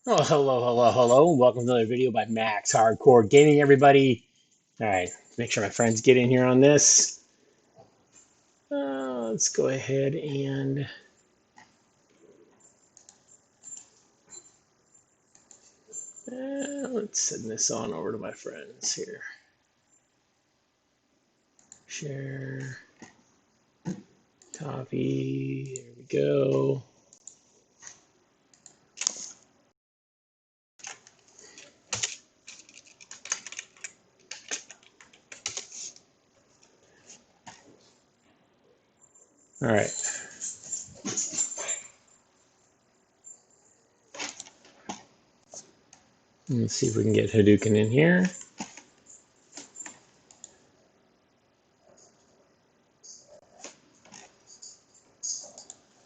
Oh, hello. Welcome to another video by MaxHardcoreGaming, everybody. All right, make sure my friends get in here on this. Let's go ahead and let's send this on over to my friends here. Share, copy, there we go. All right. Let's see if we can get Hadouken in here.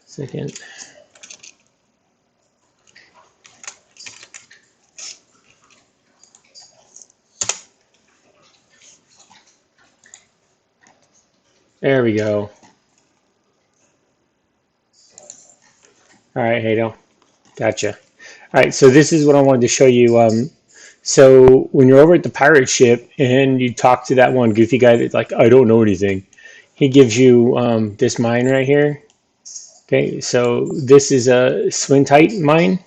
Second. There we go. All right, Hado. Gotcha. All right, so this is what I wanted to show you. So when you're over at the pirate ship and you talk to that one goofy guy that's like, I don't know anything, he gives you this mine right here. Okay, so this is a Swintite mine.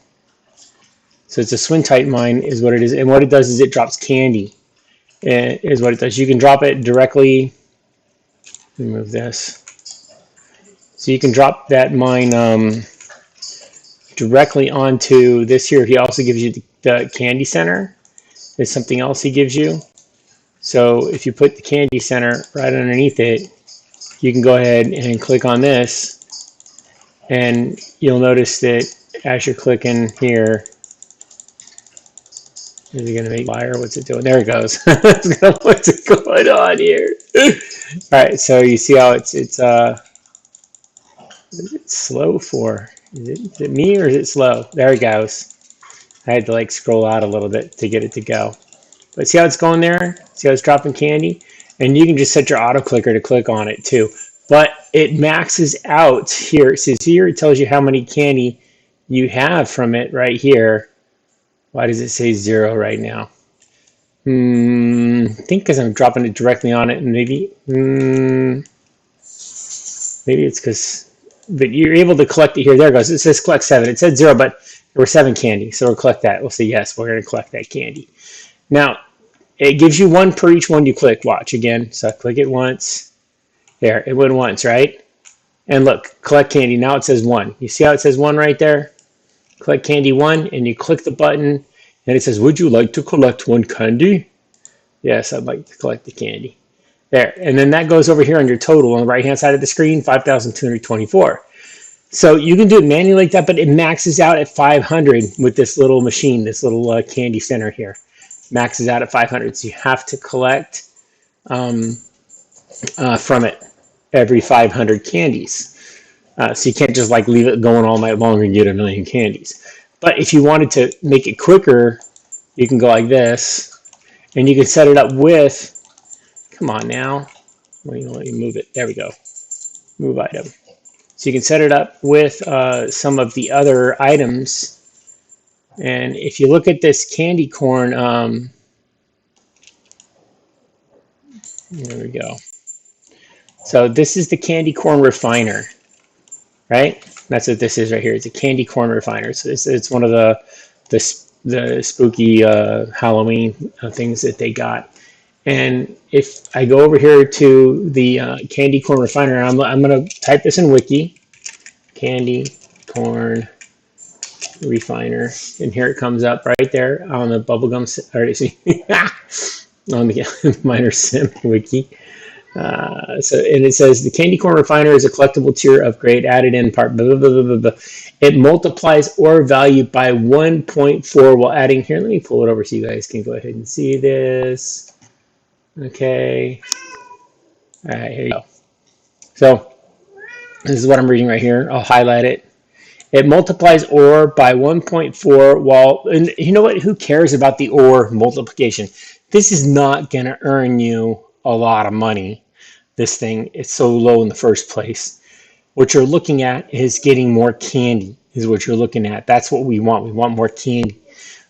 So it's a Swintite mine is what it is. And what it does is it drops candy, is what it does. You can drop it directly. Remove this. So you can drop that mine directly onto this here. He also gives you the candy center. There's something else he gives you. So if you put the candy center right underneath it, you can go ahead and click on this, and you'll notice that as you're clicking here, is it going to make fire? What's it doing? There it goes. What's going on here? All right, so you see how it's what is it slow for? Is it me or is it slow? There it goes. I had to like scroll out a little bit to get it to go. But see how it's going there? See how it's dropping candy? And you can just set your auto clicker to click on it too. But it maxes out here. So here it tells you how many candy you have from it right here. Why does it say 0 right now? I think because I'm dropping it directly on it, and maybe it's because, but you're able to collect it here. There it goes. It says collect 7. It said 0, but there were 7 candy. So we'll collect that. We'll say yes, we're going to collect that candy. Now, it gives you 1 per each one you click. Watch again. So I click it once. There, it went once, right? And look, collect candy. Now it says 1. You see how it says 1 right there? Collect candy 1, and you click the button, and it says, would you like to collect 1 candy? Yes, I'd like to collect the candy. There, and then that goes over here on your total on the right-hand side of the screen, 5,224. So you can do it manually like that, but it maxes out at 500 with this little machine, this little candy center here. Maxes out at 500, so you have to collect from it every 500 candies. So you can't just like leave it going all night long and get a million candies. But if you wanted to make it quicker, you can go like this, and you can set it up with, come on now, let me move it, there we go, move item. So you can set it up with some of the other items. And if you look at this candy corn, there we go. So this is the candy corn refiner, right? That's what this is right here. It's a candy corn refiner. So it's one of the spooky Halloween things that they got. And if I go over here to the candy corn refiner, I'm going to type this in Wiki, candy corn refiner, and here it comes up right there on the bubblegum, or see, on the minor sim Wiki. And it says the candy corn refiner is a collectible tier upgrade added in part. Blah, blah, blah, blah, blah. It multiplies ore value by 1.4 while adding. Here, let me pull it over so you guys can go ahead and see this. Okay. All right, here you go. So this is what I'm reading right here. I'll highlight it. It multiplies ore by 1.4 while, and you know what? Who cares about the ore multiplication? This is not going to earn you a lot of money. This thing is so low in the first place. What you're looking at is getting more candy, is what you're looking at. That's what we want. We want more candy.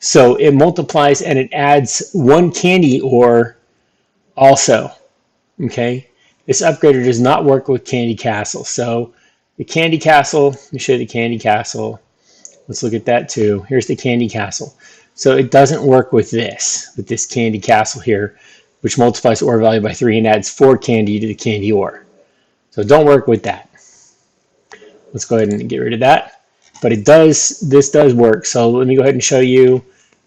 So it multiplies and it adds one candy ore also. Okay, this upgrader does not work with Candy Castle. So the Candy Castle, let me show you the Candy Castle. Let's look at that too. Here's the Candy Castle. So it doesn't work with this Candy Castle here, which multiplies ore value by 3 and adds 4 candy to the candy ore. So don't work with that. Let's go ahead and get rid of that. But it does, this does work. So let me go ahead and show you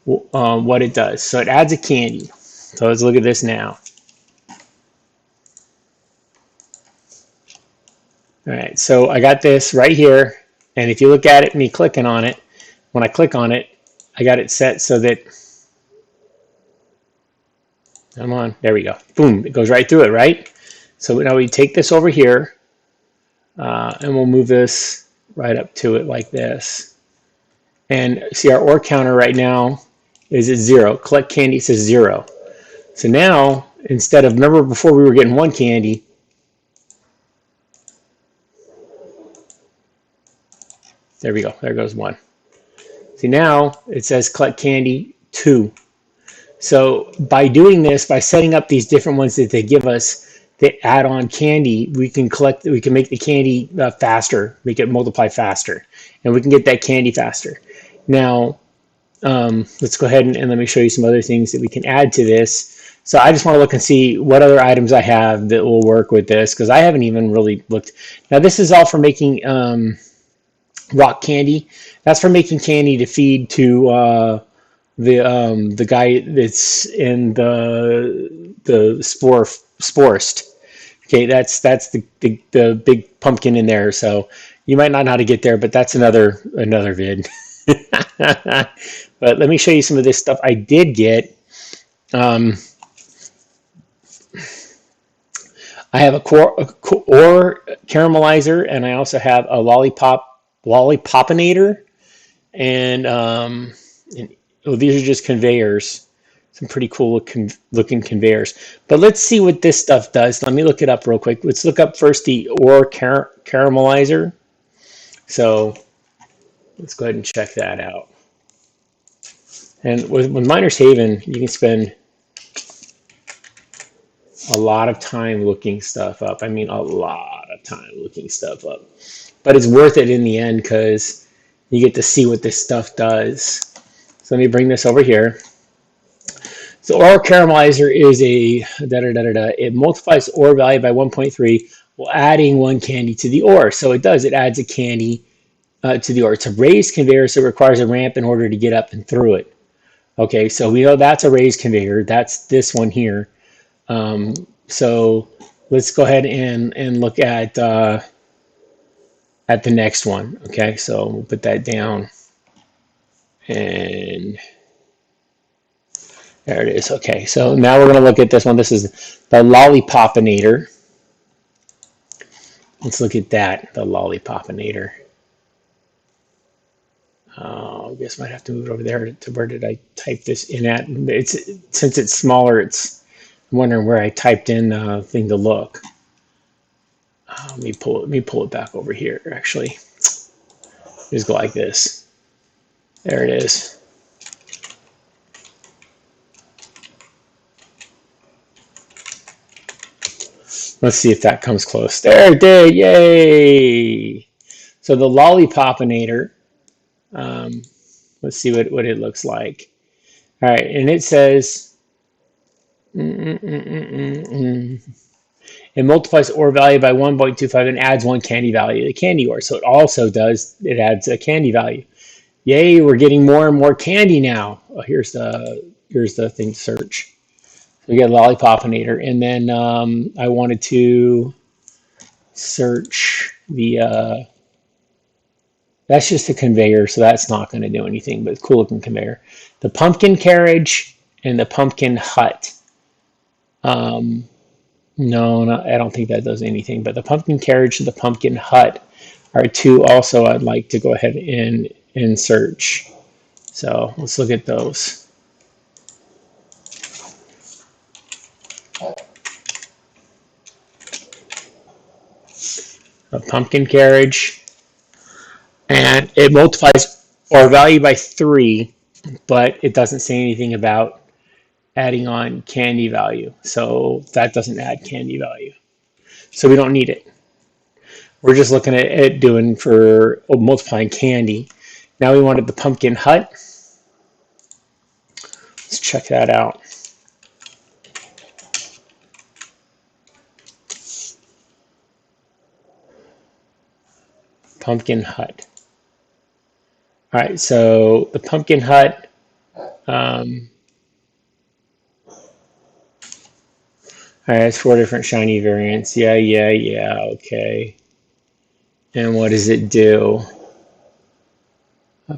what it does. So it adds a candy. So let's look at this now. All right, so I got this right here. And if you look at it, me clicking on it, when I click on it, I got it set so that, come on, there we go. Boom, it goes right through it, right? So now we take this over here, and we'll move this right up to it like this. And see our ore counter right now is at 0. Collect candy says 0. So now, instead of, remember before we were getting 1 candy, there we go, there goes 1. See now, it says collect candy 2. So by doing this, by setting up these different ones that they give us that add on candy, we can make the candy faster, make it multiply faster, and we can get that candy faster. Now, let's go ahead and let me show you some other things that we can add to this. So I just want to look and see what other items I have that will work with this, because I haven't even really looked. Now this is all for making rock candy. That's for making candy to feed to the guy that's in the sporist. Okay, that's the big pumpkin in there. So you might not know how to get there, but that's another vid. But let me show you some of this stuff I did get. I have a ore caramelizer, and I also have a lollipopinator, and these are just conveyors, some pretty cool looking conveyors. But let's see what this stuff does. Let me look it up real quick. Let's look up first the ore caramelizer. So let's go ahead and check that out. And with Miner's Haven, you can spend a lot of time looking stuff up. I mean, a lot of time looking stuff up. But it's worth it in the end because you get to see what this stuff does. So let me bring this over here. So ore caramelizer is a it multiplies ore value by 1.3 while adding 1 candy to the ore. So it does. It adds a candy to the ore. It's a raised conveyor, so it requires a ramp in order to get up and through it. Okay, so we know that's a raised conveyor. That's this one here. So let's go ahead and look at the next one. Okay, so we'll put that down. And there it is. Okay, so now we're going to look at this one. This is the lollipopinator. Let's look at that, the lollipopinator. I guess I might have to move it over there to where did I type this in at? Since it's smaller, I'm wondering where I typed in the thing to look. Let me pull it back over here. Actually, just go like this. There it is. Let's see if that comes close. There it did. Yay! So the lollipopinator. Let's see what it looks like. All right, and it says it multiplies ore value by 1.25 and adds 1 candy value to the candy ore. So it adds a candy value. Yay, we're getting more and more candy now. Oh, here's the thing to search. So we got lollipopinator, and then I wanted to search the that's just a conveyor, so that's not going to do anything, but it's a cool looking conveyor. The pumpkin carriage and the pumpkin hut. No, I don't think that does anything, but the pumpkin carriage and the pumpkin hut are two also I'd like to go ahead and search. So let's look at those. A pumpkin carriage, and it multiplies ore value by 3 but it doesn't say anything about adding on candy value. So that doesn't add candy value. So we don't need it. We're just looking at it doing for multiplying candy. Now we wanted the pumpkin hut. Let's check that out. Pumpkin hut. All right, so the pumpkin hut. All right, it's 4 different shiny variants. Yeah, okay. And what does it do? Yeah.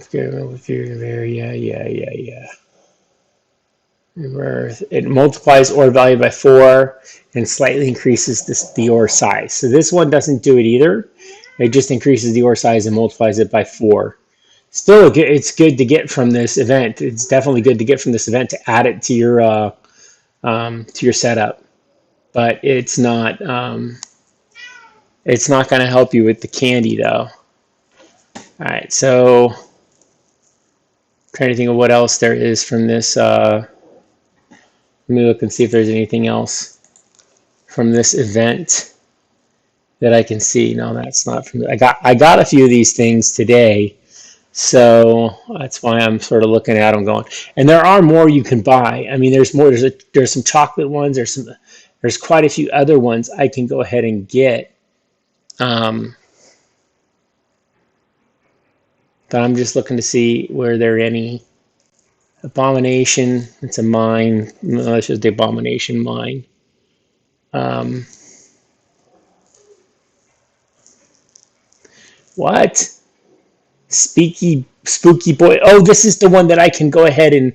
It multiplies ore value by 4 and slightly increases the ore size. So this one doesn't do it either. It just increases the ore size and multiplies it by 4. Still, it's good to get from this event. It's definitely good to get from this event to add it to your setup. But it's not going to help you with the candy though. All right, so trying to think of what else there is from this. Let me look and see if there's anything else from this event that I can see. No, that's not from. I got a few of these things today, so that's why I'm sort of looking at them going. And there are more you can buy. I mean, there's more. There's some chocolate ones. There's quite a few other ones I can go ahead and get. But I'm just looking to see where there are any. Abomination. It's a mine. No, that's just the abomination mine. What? Spooky boy. Oh, this is the one that I can go ahead and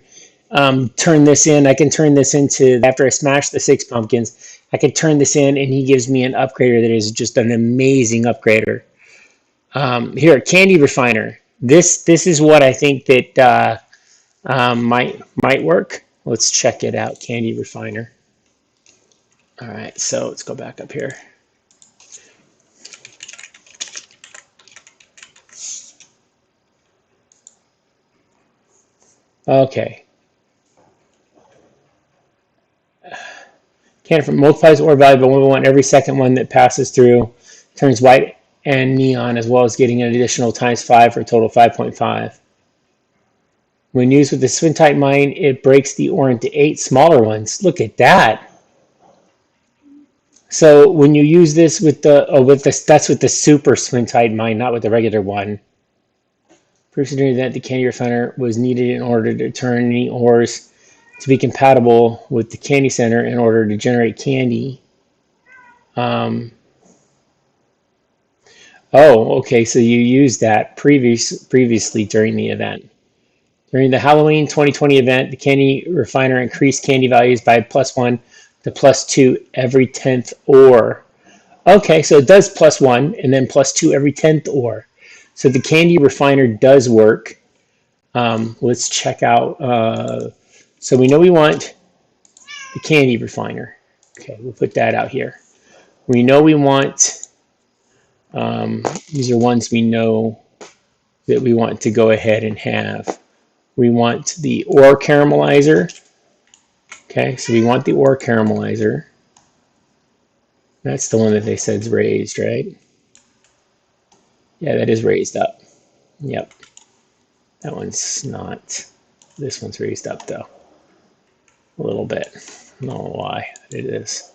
turn this in. I can turn this into, after I smash the 6 pumpkins, I can turn this in and he gives me an upgrader that is just an amazing upgrader. Here, candy refiner. This is what I think that might work. Let's check it out, candy refiner. All right, so let's go back up here. Okay. Candy multiplies ore value by 1 every second one that passes through, turns white and neon, as well as getting an additional times 5 for a total of 5.5. When used with the Swintite mine, it breaks the ore into 8 smaller ones. Look at that. So when you use this that's with the super Swintite mine, not with the regular one. Considering that the candy refiner was needed in order to turn any ores to be compatible with the candy center in order to generate candy. Oh, okay. So you used that previously during the event. During the Halloween 2020 event, the candy refiner increased candy values by +1 to +2 every 10th ore. Okay, so it does +1 and then +2 every 10th ore. So the candy refiner does work. Let's check out. So we know we want the candy refiner. Okay, we'll put that out here. We know we want, these are ones we know that we want to go ahead and have. We want the ore caramelizer. Okay, so we want the ore caramelizer. That's the one that they said is raised, right? Yeah, that is raised up. Yep. That one's not. This one's raised up though. A little bit. I don't know why it is.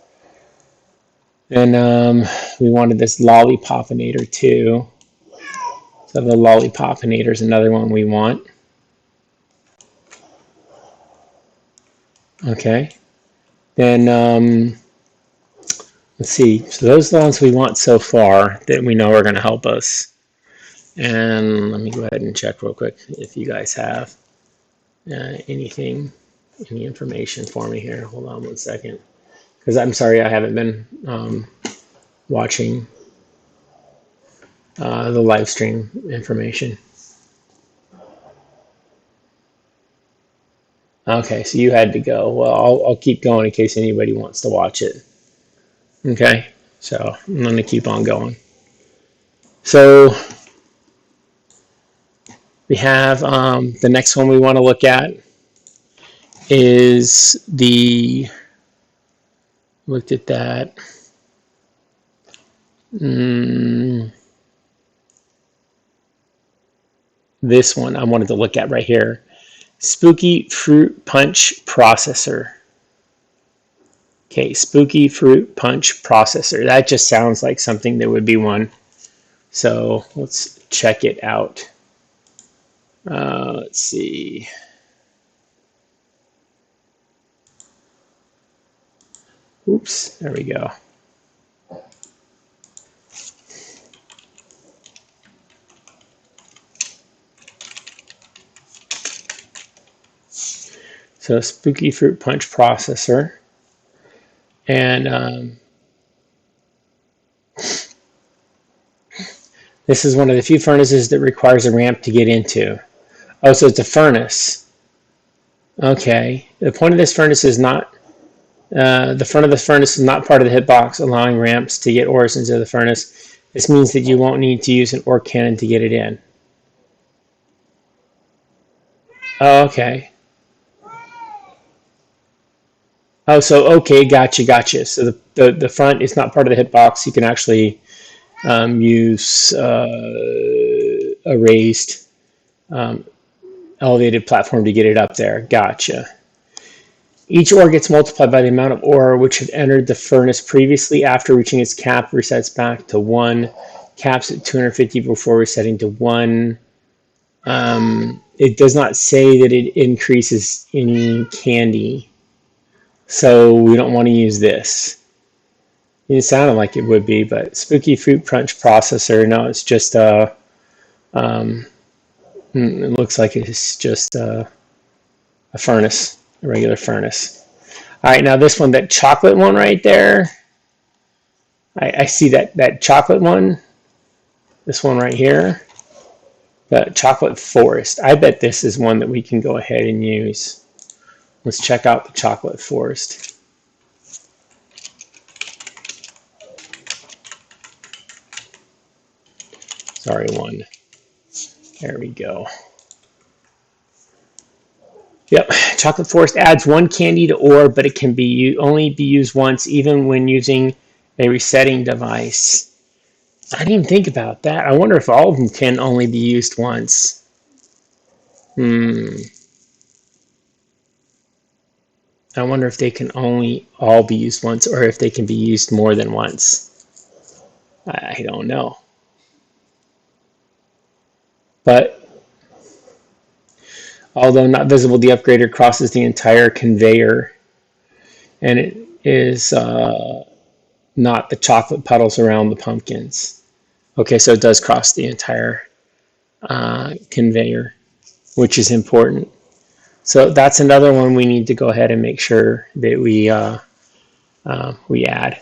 And we wanted this lollipopinator too. So the lollipopinator is another one we want. Okay. Then let's see. So those are the ones we want so far that we know are going to help us. And let me go ahead and check real quick if you guys have any information for me here. Hold on 1 second. Because I'm sorry, I haven't been watching the live stream information. Okay, so you had to go. Well, I'll keep going in case anybody wants to watch it. Okay, so I'm going to keep on going. So We have the next one we want to look at is looked at that. This one I wanted to look at right here. Spooky Fruit Punch Processor. Okay, Spooky Fruit Punch Processor. That just sounds like something that would be one. So let's check it out. Let's see. Oops, there we go. So Spooky Fruit Punch Processor. And this is one of the few furnaces that requires a ramp to get into. Oh, so it's a furnace. Okay. The point of this furnace is not, the front of the furnace is not part of the hitbox, allowing ramps to get ores into the furnace. This means that you won't need to use an ore cannon to get it in. Oh, okay. Oh, so, okay, gotcha. So the front is not part of the hitbox. You can actually use a raised elevated platform to get it up there. Gotcha. Each ore gets multiplied by the amount of ore which had entered the furnace previously. After reaching its cap, resets back to 1. Caps at 250 before resetting to 1. It does not say that it increases any candy, so we don't want to use this. It sounded like it would be, but Spooky Fruit Punch Processor, no, it's just it looks like it's just a furnace, a regular furnace. All right, now this one, that chocolate one right there, I see that chocolate one, this one right here, the chocolate forest. I bet this is one that we can go ahead and use. Let's check out the chocolate forest. Sorry, one. There we go. Yep, chocolate forest adds 1 candy to ore, but it can only be used once, even when using a resetting device. I didn't even think about that. I wonder if all of them can only be used once. I wonder if they can only all be used once, or if they can be used more than once. I don't know. But although not visible, the upgrader crosses the entire conveyor, and it is not the chocolate puddles around the pumpkins. Okay, so it does cross the entire conveyor, which is important. So that's another one we need to go ahead and make sure that we add.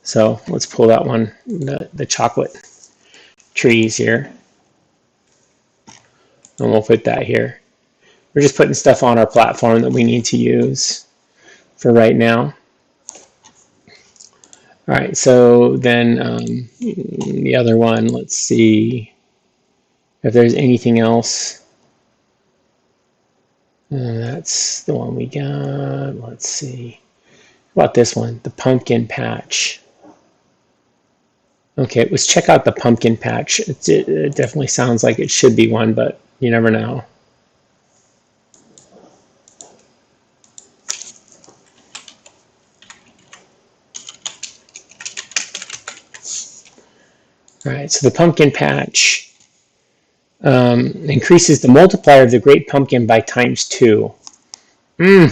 So let's pull that one, the chocolate trees here. And we'll put that here. We're just putting stuff on our platform that we need to use for right now. All right, so then the other one, let's see if there's anything else. That's the one we got. Let's see. How about this one, the pumpkin patch? Okay, let's check out the pumpkin patch. It definitely sounds like it should be one, but you never know. All right, so the pumpkin patch increases the multiplier of the great pumpkin by ×2. You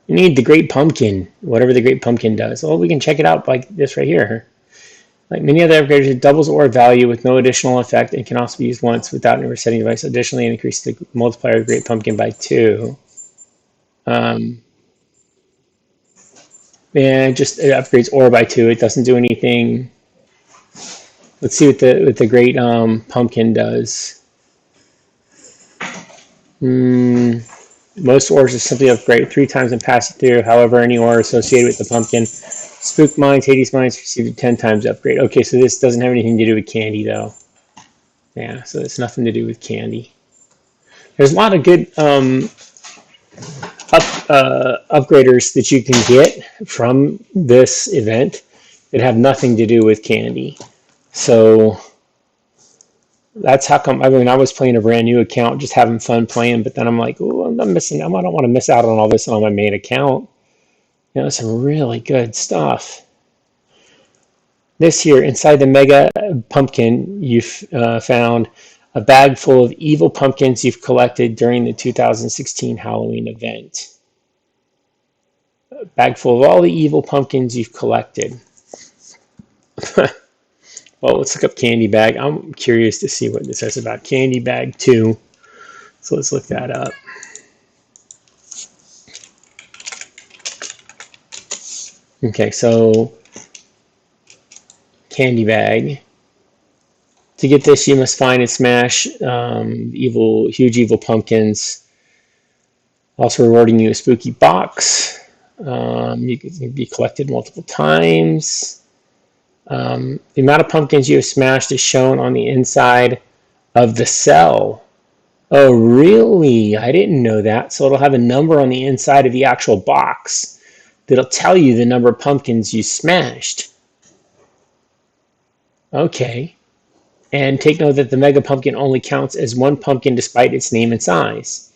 need the great pumpkin, whatever the great pumpkin does. Well, we can check it out like this right here. Like many other upgraders, it doubles ore value with no additional effect and can also be used once without a resetting device. Additionally, it increases the multiplier of the great pumpkin by 2. And just it upgrades ore by 2. It doesn't do anything. Let's see what the great pumpkin does. Most ores are simply upgraded 3 times and pass it through. However, any ore associated with the pumpkin, Spook Mines, Hades Mines, receive a 10 times upgrade. Okay, so this doesn't have anything to do with candy, though. Yeah, so it's nothing to do with candy. There's a lot of good upgraders that you can get from this event that have nothing to do with candy. So that's how come. I mean, I was playing a brand new account, just having fun playing, but then I'm like, oh, I'm missing. I don't want to miss out on all this on my main account. You know, some really good stuff. This year, inside the Mega Pumpkin, you've found a bag full of evil pumpkins you've collected during the 2016 Halloween event. A bag full of all the evil pumpkins you've collected. Well, let's look up Candy Bag. I'm curious to see what this says about Candy Bag 2. So let's look that up. Okay, so Candy Bag. To get this, you must find and smash huge evil pumpkins. Also rewarding you a spooky box. You can be collected multiple times. The amount of pumpkins you have smashed is shown on the inside of the cell. Oh, really? I didn't know that. So it'll have a number on the inside of the actual box that'll tell you the number of pumpkins you smashed. Okay. And take note that the Mega Pumpkin only counts as one pumpkin despite its name and size.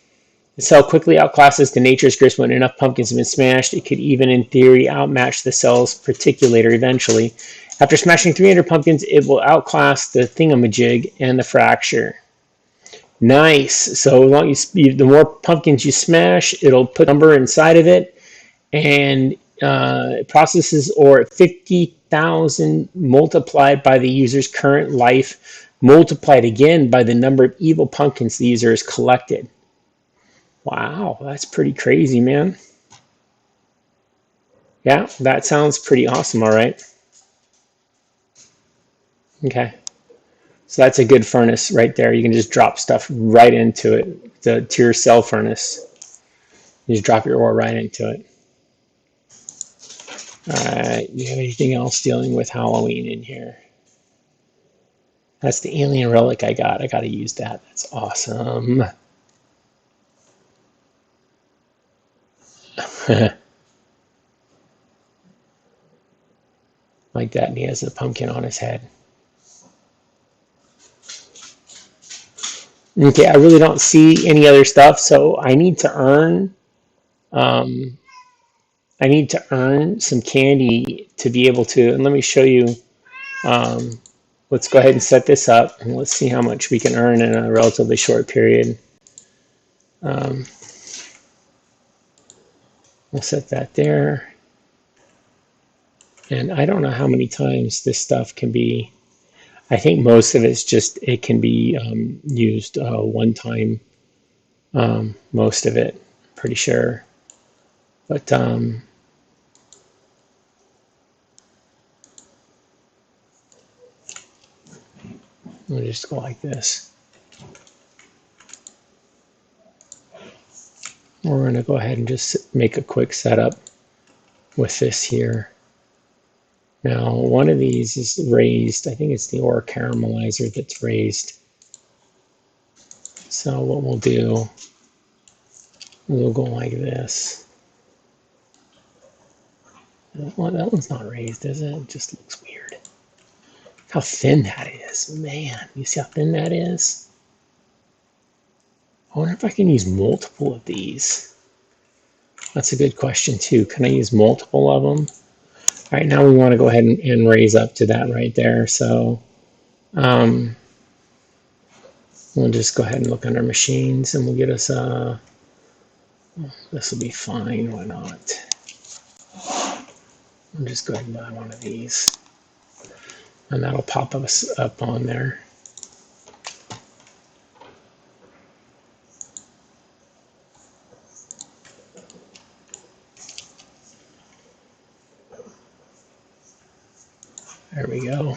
The cell quickly outclasses the Nature's Grist when enough pumpkins have been smashed. It could even, in theory, outmatch the cell's particulator eventually. After smashing 300 pumpkins, it will outclass the Thingamajig and the Fracture. Nice. So the more pumpkins you smash, it'll put a number inside of it, and it processes ore at 50,000 multiplied by the user's current life, multiplied again by the number of evil pumpkins the user has collected. Wow, that's pretty crazy, man. Yeah, that sounds pretty awesome, all right. Okay. So that's a good furnace right there. You can just drop stuff right into it. It's a tier cell furnace. You just drop your ore right into it. All right, do you have anything else dealing with Halloween in here? That's the alien relic I got. I got to use that. That's awesome. Like that, and he has a pumpkin on his head. Okay, I really don't see any other stuff, so I need to earn some candy to be able to, and let me show you. Let's go ahead and set this up, and let's see how much we can earn in a relatively short period. We'll set that there. And I don't know how many times this stuff can be. I think most of it's just, it can be used one time. Most of it, pretty sure. But we'll just go like this. We're going to go ahead and just make a quick setup with this here. Now, one of these is raised. I think it's the ore caramelizer that's raised. So what we'll do, we'll go like this. Well, that one's not raised, is it? It just looks weird. Look how thin that is. Man, you see how thin that is? I wonder if I can use multiple of these. That's a good question too. Can I use multiple of them? All right, now we want to go ahead and raise up to that right there. So we'll just go ahead and look under machines, and we'll get us this will be fine, why not? I'll just go ahead and buy one of these, and that'll pop us up on there. There we go.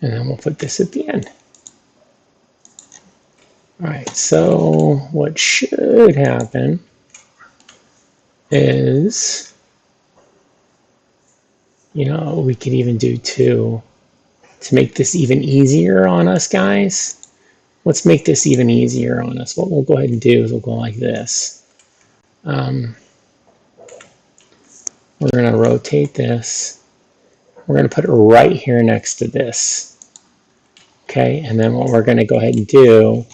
And then we'll put this at the end. All right, so what should happen is, you know, we could even do 2 to make this even easier on us, guys. Let's make this even easier on us. What we'll go ahead and do is we'll go like this. We're going to rotate this. We're going to put it right here next to this. Okay, and then what we're going to go ahead and do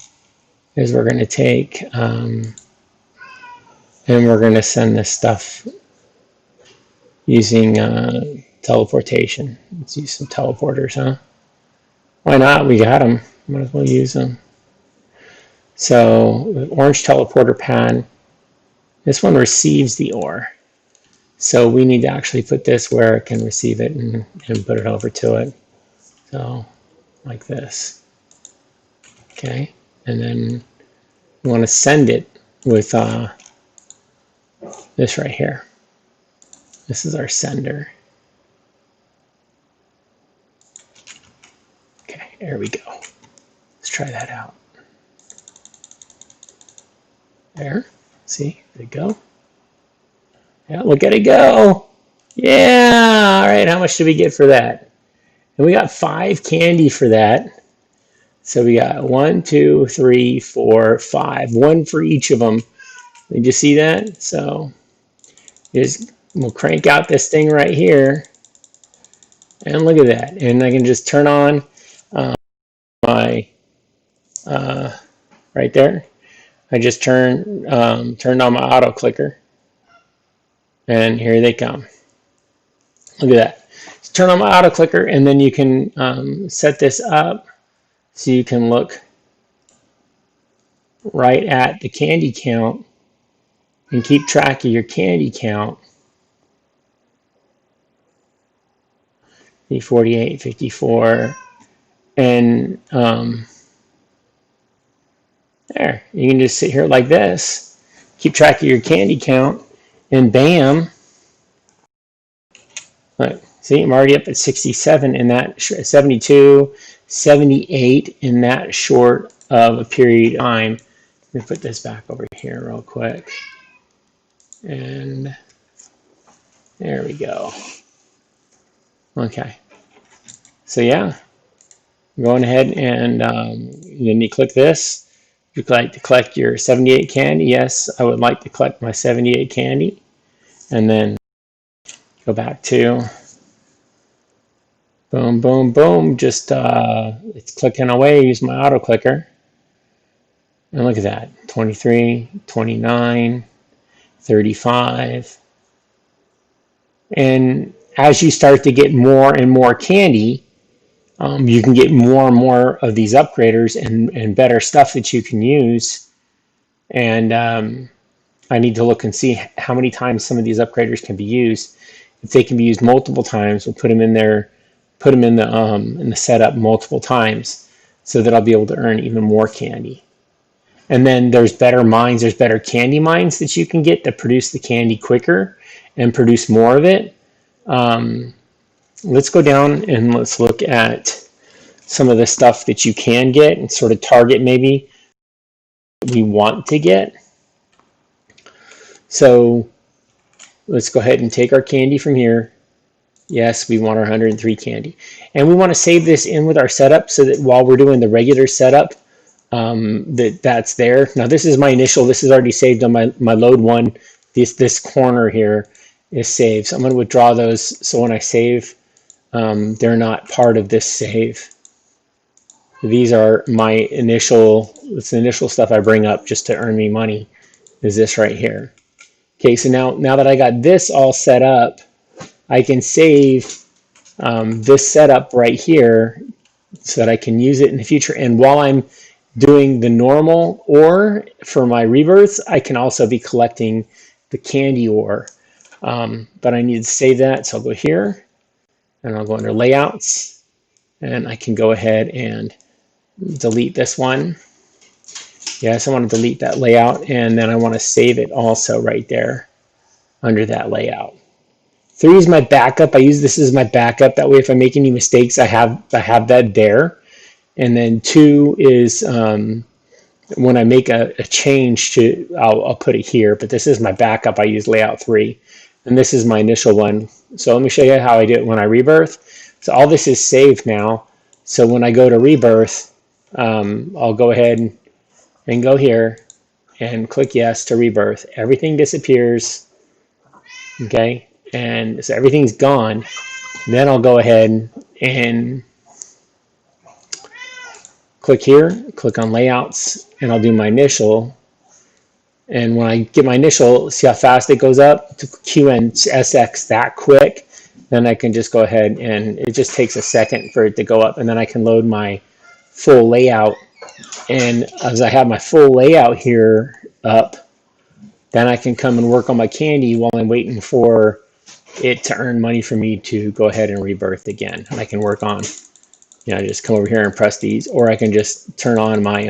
is we're going to take and we're going to send this stuff using teleportation. Let's use some teleporters, huh? Why not? We got them. Might as well use them. So the orange teleporter pad, this one receives the ore. So we need to actually put this where it can receive it and put it over to it. So like this. Okay, and then we want to send it with this right here. This is our sender. Okay, there we go. Let's try that out. There, see, there you go. Yeah, look at it go. Yeah, all right, how much did we get for that? And we got 5 candy for that. So we got 1, 2, 3, 4, 5. 1 for each of them. Did you see that? So we'll crank out this thing right here. And look at that. And I can just turn on my, right there. I just turned on my auto clicker. And here they come. Look at that. Just turn on my auto clicker and then you can set this up so you can look right at the candy count and keep track of your candy count. 48, 54, and there. You can just sit here like this, keep track of your candy count, and bam. Look, see, I'm already up at 67 in that, 72, 78 in that short of a period of time. Let me put this back over here real quick. And there we go. Okay. So yeah, going ahead and then you click this. You'd like to collect your 78 candy. Yes, I would like to collect my 78 candy. And then go back to boom, boom, boom. Just it's clicking away. Use my auto clicker. And look at that. 23, 29, 35. And as you start to get more and more candy, you can get more and more of these upgraders and better stuff that you can use. And I need to look and see how many times some of these upgraders can be used. If they can be used multiple times, we'll put them in there, put them in the setup multiple times, so that I'll be able to earn even more candy. And then there's better mines, there's better candy mines that you can get that produce the candy quicker and produce more of it. Let's go down and let's look at some of the stuff that you can get and sort of target maybe we want to get. So let's go ahead and take our candy from here. Yes, we want our 103 candy. And we want to save this in with our setup so that while we're doing the regular setup, that's there. Now this is my initial, this is already saved on my load one. This corner here is saved. So I'm going to withdraw those so when I save, they're not part of this save. These are my initial, it's the initial stuff I bring up just to earn me money, is this right here. Okay, so now that I got this all set up, I can save this setup right here so that I can use it in the future. And while I'm doing the normal ore for my rebirths, I can also be collecting the candy ore. But I need to save that, so I'll go here and I'll go under layouts and I can go ahead and delete this one. Yes, I want to delete that layout, and then I want to save it also right there under that layout. 3 is my backup. I use this as my backup. That way, if I make any mistakes, I have that there. And then 2 is when I make a change to, I'll put it here, but this is my backup. I use layout 3, and this is my initial one. So let me show you how I do it when I rebirth. So all this is saved now. So when I go to rebirth, I'll go ahead and go here and click yes to rebirth. Everything disappears, okay? And so everything's gone. Then I'll go ahead and click here, click on layouts, and I'll do my initial. And when I get my initial, see how fast it goes up to QNSX that quick? Then I can just go ahead, and it just takes a second for it to go up, and then I can load my full layout. And as I have my full layout here up, then I can come and work on my candy while I'm waiting for it to earn money for me to go ahead and rebirth again. And I can work on, just come over here and press these, or I can just turn on my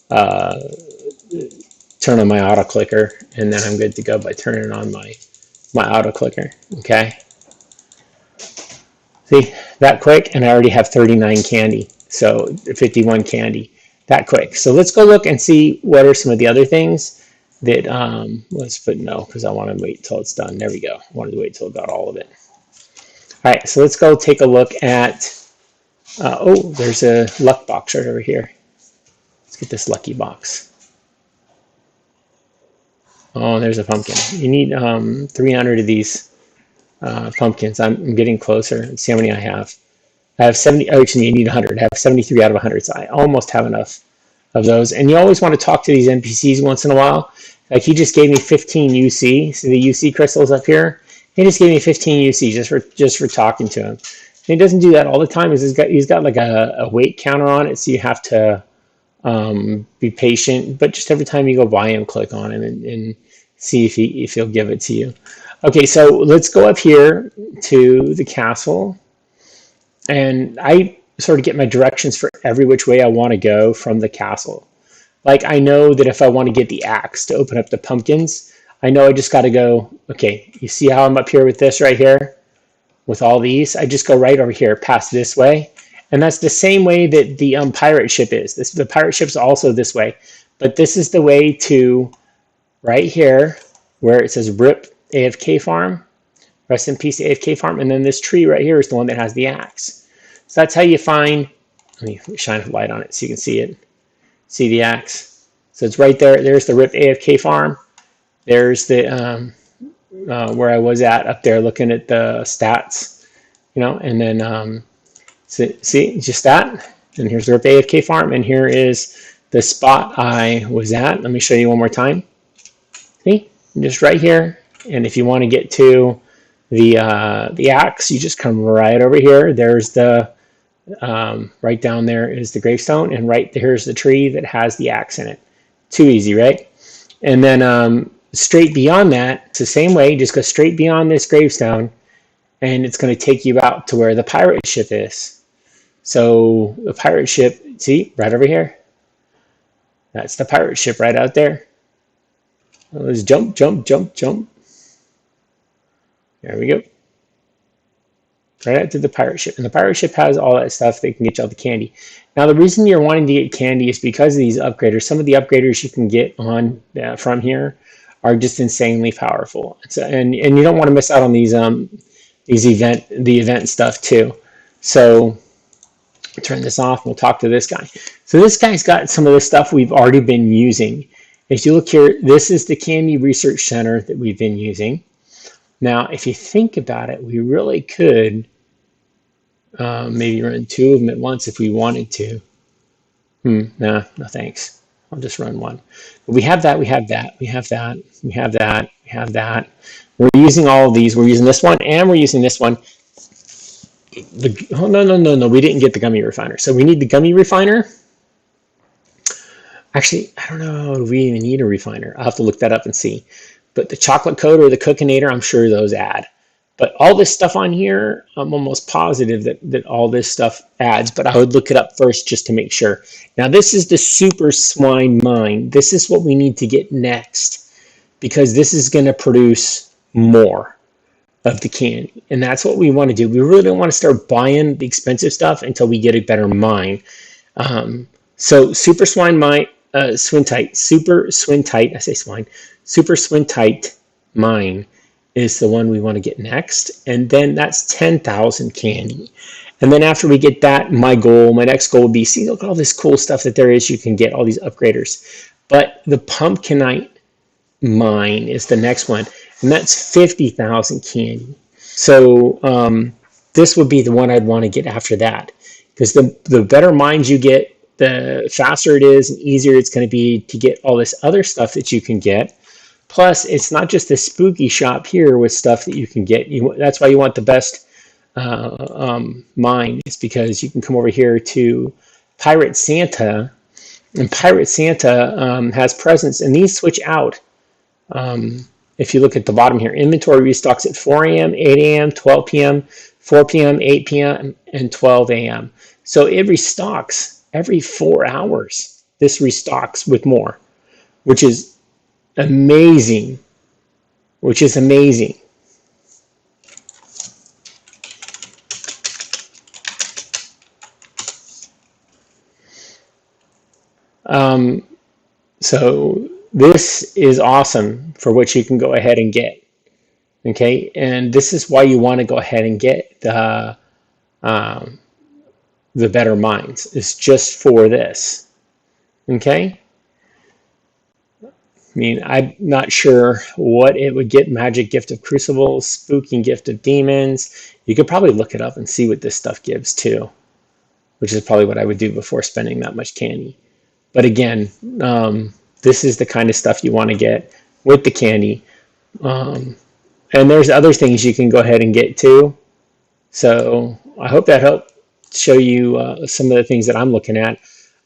auto clicker, and then I'm good to go by turning on my auto clicker. Okay, see that quick, and I already have 39 candy, so 51 candy that quick. So let's go look and see what are some of the other things that let's put no, because I want to wait till it's done. There we go. I wanted to wait till it got all of it. All right, so let's go take a look at oh, there's a luck box right over here. Let's get this lucky box. Oh, there's a pumpkin. You need 300 of these pumpkins. I'm getting closer. Let's see how many I have. I have 70. Oh, actually, you need 100. I have 73 out of 100, so I almost have enough of those. And you always want to talk to these NPCs once in a while. Like he just gave me 15 UC. See the UC crystals up here? He just gave me 15 UC just for talking to him. And he doesn't do that all the time. He's got like a weight counter on it, so you have to be patient. But just every time you go by him, click on him and see if he'll give it to you. Okay, so let's go up here to the castle, and I sort of get my directions for every which way I want to go from the castle. Like I know that if I want to get the axe to open up the pumpkins, I know I just got to go, okay, you see how I'm up here with this right here? With all these, I just go right over here, past this way. And that's the same way that the pirate ship is. The pirate ship's also this way. But this is the way to right here, where it says RIP AFK Farm. Rest in peace, AFK Farm. And then this tree right here is the one that has the axe. So that's how you find, let me shine a light on it so you can see it. See the axe. So it's right there. There's the RIP AFK Farm. There's the where I was at up there looking at the stats, and then see just that. And here's the RIP AFK Farm, and here is the spot I was at. Let me show you one more time. See, just right here. And if you want to get to the axe, you just come right over here. There's the right down there is the gravestone, and right here's the tree that has the axe in it. Too easy, right? And then straight beyond that, it's the same way. Just go straight beyond this gravestone, and it's going to take you out to where the pirate ship is. So the pirate ship, see, right over here. That's the pirate ship right out there. Let's jump, jump, jump, jump. There we go. Right out to the pirate ship. And the pirate ship has all that stuff that can get you all the candy. Now, the reason you're wanting to get candy is because of these upgraders. Some of the upgraders you can get on from here are just insanely powerful. And you don't want to miss out on these event stuff too. So turn this off and we'll talk to this guy. So this guy's got some of the stuff we've already been using. If you look here, this is the Candy Research Center that we've been using. Now, if you think about it, we really could maybe run 2 of them at once if we wanted to. No thanks. I'll just run one. But we have that, we have that, we have that, we have that, we have that. We're using all of these. We're using this one, and we're using this one. No, we didn't get the gummy refiner. So we need the gummy refiner. Actually, I don't know if we even need a refiner. I'll have to look that up and see. But the chocolate coat or the cookinator, I'm sure those add. But all this stuff on here, I'm almost positive that all this stuff adds, but I would look it up first just to make sure. Now, this is the super swine mine. This is what we need to get next, because this is going to produce more of the candy. And that's what we want to do. We really don't want to start buying the expensive stuff until we get a better mine. So super swine mine, Swintite, Super Swintite, I say swine, Super Swintite mine is the one we want to get next. And then that's 10,000 candy. And then after we get that, my next goal would be, see, look at all this cool stuff that there is. You can get all these upgraders. But the Pumpkinite mine is the next one. And that's 50,000 candy. So this would be the one I'd want to get after that. Because the better mines you get, the faster it is and easier it's going to be to get all this other stuff that you can get. Plus, it's not just the spooky shop here with stuff that you can get. That's why you want the best mine. It's because you can come over here to Pirate Santa, and Pirate Santa has presents, and these switch out. If you look at the bottom here, inventory restocks at 4 a.m., 8 a.m., 12 p.m., 4 p.m., 8 p.m., and 12 a.m. So it restocks every 4 hours. This restocks with more, which is amazing. So this is awesome for what you can go ahead and get. Okay, and this is why you want to go ahead and get the better mines. It's just for this. Okay. I mean, I'm not sure what it would get. Magic Gift of Crucibles, Spooky Gift of Demons. You could probably look it up and see what this stuff gives too, which is probably what I would do before spending that much candy. But again, this is the kind of stuff you want to get with the candy. And there's other things you can go ahead and get too. So I hope that helped show you some of the things that I'm looking at.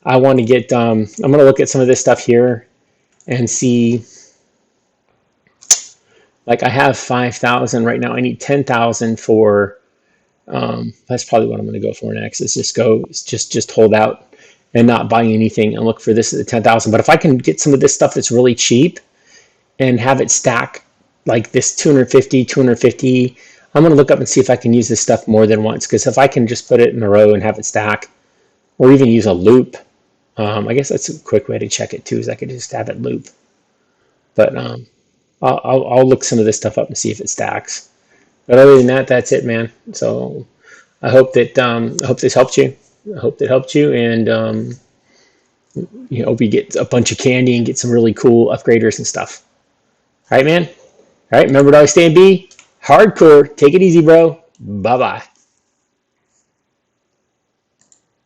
I want to get, I'm going to look at some of this stuff here and see, like I have 5,000 right now. I need 10,000 for, that's probably what I'm going to go for next, is just hold out and not buy anything and look for this at the 10,000. But if I can get some of this stuff that's really cheap and have it stack like this 250, I'm going to look up and see if I can use this stuff more than once. Because if I can just put it in a row and have it stack, or even use a loop, I guess that's a quick way to check it too, is I could just have it loop. But I'll look some of this stuff up and see if it stacks. But other than that, that's it, man. So I hope that this helped you. I hope that helped you, and hope you get a bunch of candy and get some really cool upgraders and stuff. All right, man. All right, remember to always stay and be hardcore. Take it easy, bro. Bye-bye.